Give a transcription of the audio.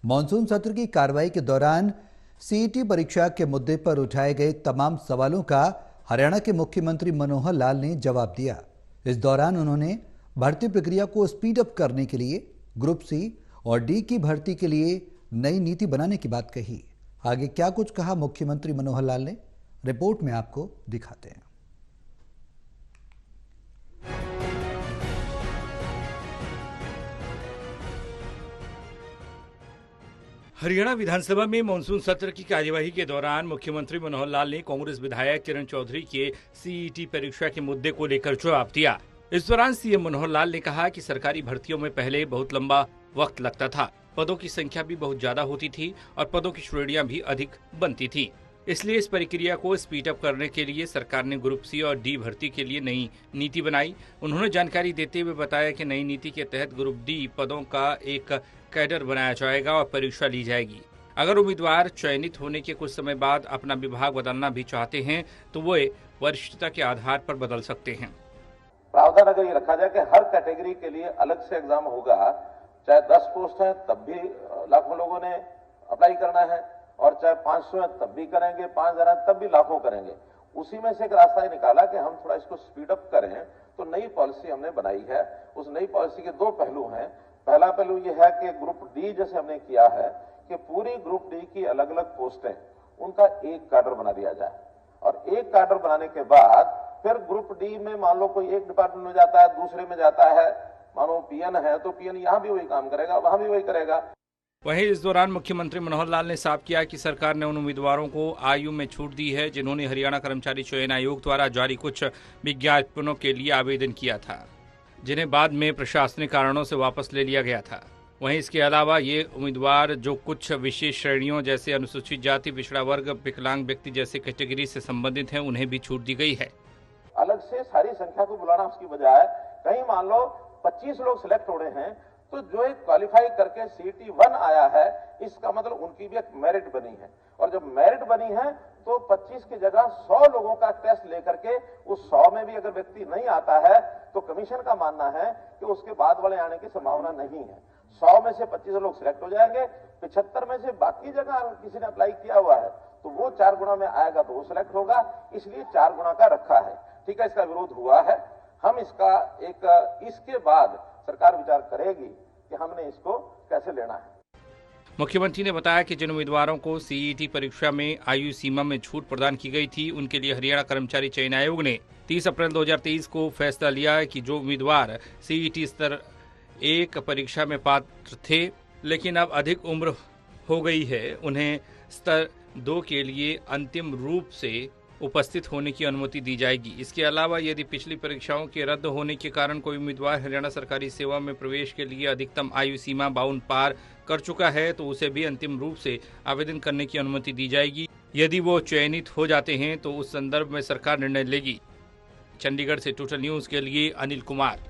Monsoon सत्र की कार्रवाई के दौरान सीईटी परीक्षा के मुद्दे पर उठाए गए तमाम सवालों का हरियाणा के मुख्यमंत्री मनोहर लाल ने जवाब दिया। इस दौरान उन्होंने भर्ती प्रक्रिया को स्पीड अप करने के लिए ग्रुप सी और डी की भर्ती के लिए नई नीति बनाने की बात कही। आगे क्या कुछ कहा मुख्यमंत्री मनोहर लाल ने, रिपोर्ट में आपको दिखाते हैं। हरियाणा विधानसभा में मानसून सत्र की कार्यवाही के दौरान मुख्यमंत्री मनोहर लाल ने कांग्रेस विधायक किरण चौधरी के सीईटी परीक्षा के मुद्दे को लेकर जवाब दिया। इस दौरान सीएम मनोहर लाल ने कहा कि सरकारी भर्तियों में पहले बहुत लंबा वक्त लगता था, पदों की संख्या भी बहुत ज्यादा होती थी और पदों की श्रेणियां भी अधिक बनती थी। इसलिए इस प्रक्रिया को स्पीड अप करने के लिए सरकार ने ग्रुप सी और डी भर्ती के लिए नई नीति बनाई। उन्होंने जानकारी देते हुए बताया कि नई नीति के तहत ग्रुप डी पदों का एक कैडर बनाया जाएगा और परीक्षा ली जाएगी। अगर उम्मीदवार चयनित होने के कुछ समय बाद अपना विभाग बदलना भी चाहते हैं तो वे वरिष्ठता के आधार पर बदल सकते हैं। प्रावधान अगर ये रखा जाए कि हर कैटेगरी के लिए अलग से एग्जाम होगा, चाहे 10 पोस्ट है तब भी लाखों लोगों ने अप्लाई करना है और चाहे 500 है तब भी करेंगे, 5000 है तब भी लाखों करेंगे। उसी में से एक रास्ता निकाला कि हम थोड़ा इसको स्पीड अप करें, तो नई पॉलिसी हमने बनाई है। उस नई पॉलिसी के 2 पहलू हैं। पहला पहलू यह है कि ग्रुप डी जैसे हमने किया है कि पूरी ग्रुप डी की अलग अलग पोस्टें उनका एक कैडर बना दिया जाए और एक कैडर बनाने के बाद फिर ग्रुप डी में मान लो कोई एक डिपार्टमेंट में जाता है, दूसरे में जाता है, मानो पीएन है तो पीएन यहाँ भी वही काम करेगा, वहां भी वही करेगा। वहीं इस दौरान मुख्यमंत्री मनोहर लाल ने साफ किया कि सरकार ने उन उम्मीदवारों को आयु में छूट दी है जिन्होंने हरियाणा कर्मचारी चयन आयोग द्वारा जारी कुछ विज्ञापनों के लिए आवेदन किया था, जिन्हें बाद में प्रशासनिक कारणों से वापस ले लिया गया था। वहीं इसके अलावा ये उम्मीदवार जो कुछ विशेष श्रेणियों जैसे अनुसूचित जाति, पिछड़ा वर्ग, विकलांग व्यक्ति जैसे कैटेगरी से संबंधित हैं, उन्हें भी छूट दी गई है। अलग से सारी संख्या को बुलाना उसकी बजाय कहीं मान लो 25 लोग सिलेक्ट हो रहे हैं तो जो एक क्वालिफाई करके सीटी 1 आया है, इसका मतलब उनकी भी एक मेरिट बनी है और जब मेरिट बनी है तो 25 की जगह 100 लोगों का टेस्ट लेकर के उस 100 में भी अगर व्यक्ति नहीं आता है तो कमीशन का मानना है कि उसके बाद वाले आने की संभावना नहीं है। 100 में से 25 लोग सिलेक्ट हो जाएंगे, 75 में से बाकी जगह किसी ने अप्लाई किया हुआ है तो वो 4 गुना में आएगा तो वो सिलेक्ट होगा, इसलिए 4 गुना का रखा है। ठीक है, इसका विरोध हुआ है। हम इसके बाद सरकार विचार करेगी कि हमने इसको कैसे लेना है। मुख्यमंत्री ने बताया कि जिन उम्मीदवारों को सीईटी परीक्षा में आयु सीमा में छूट प्रदान की गई थी, उनके लिए हरियाणा कर्मचारी चयन आयोग ने 30 अप्रैल 2023 को फैसला लिया है कि जो उम्मीदवार सीईटी स्तर 1 परीक्षा में पात्र थे लेकिन अब अधिक उम्र हो गई है, उन्हें स्तर 2 के लिए अंतिम रूप से उपस्थित होने की अनुमति दी जाएगी। इसके अलावा यदि पिछली परीक्षाओं के रद्द होने के कारण कोई उम्मीदवार हरियाणा सरकारी सेवा में प्रवेश के लिए अधिकतम आयु सीमा 52 पार कर चुका है तो उसे भी अंतिम रूप से आवेदन करने की अनुमति दी जाएगी। यदि वो चयनित हो जाते हैं तो उस संदर्भ में सरकार निर्णय लेगी। चंडीगढ़ से टोटल न्यूज के लिए अनिल कुमार।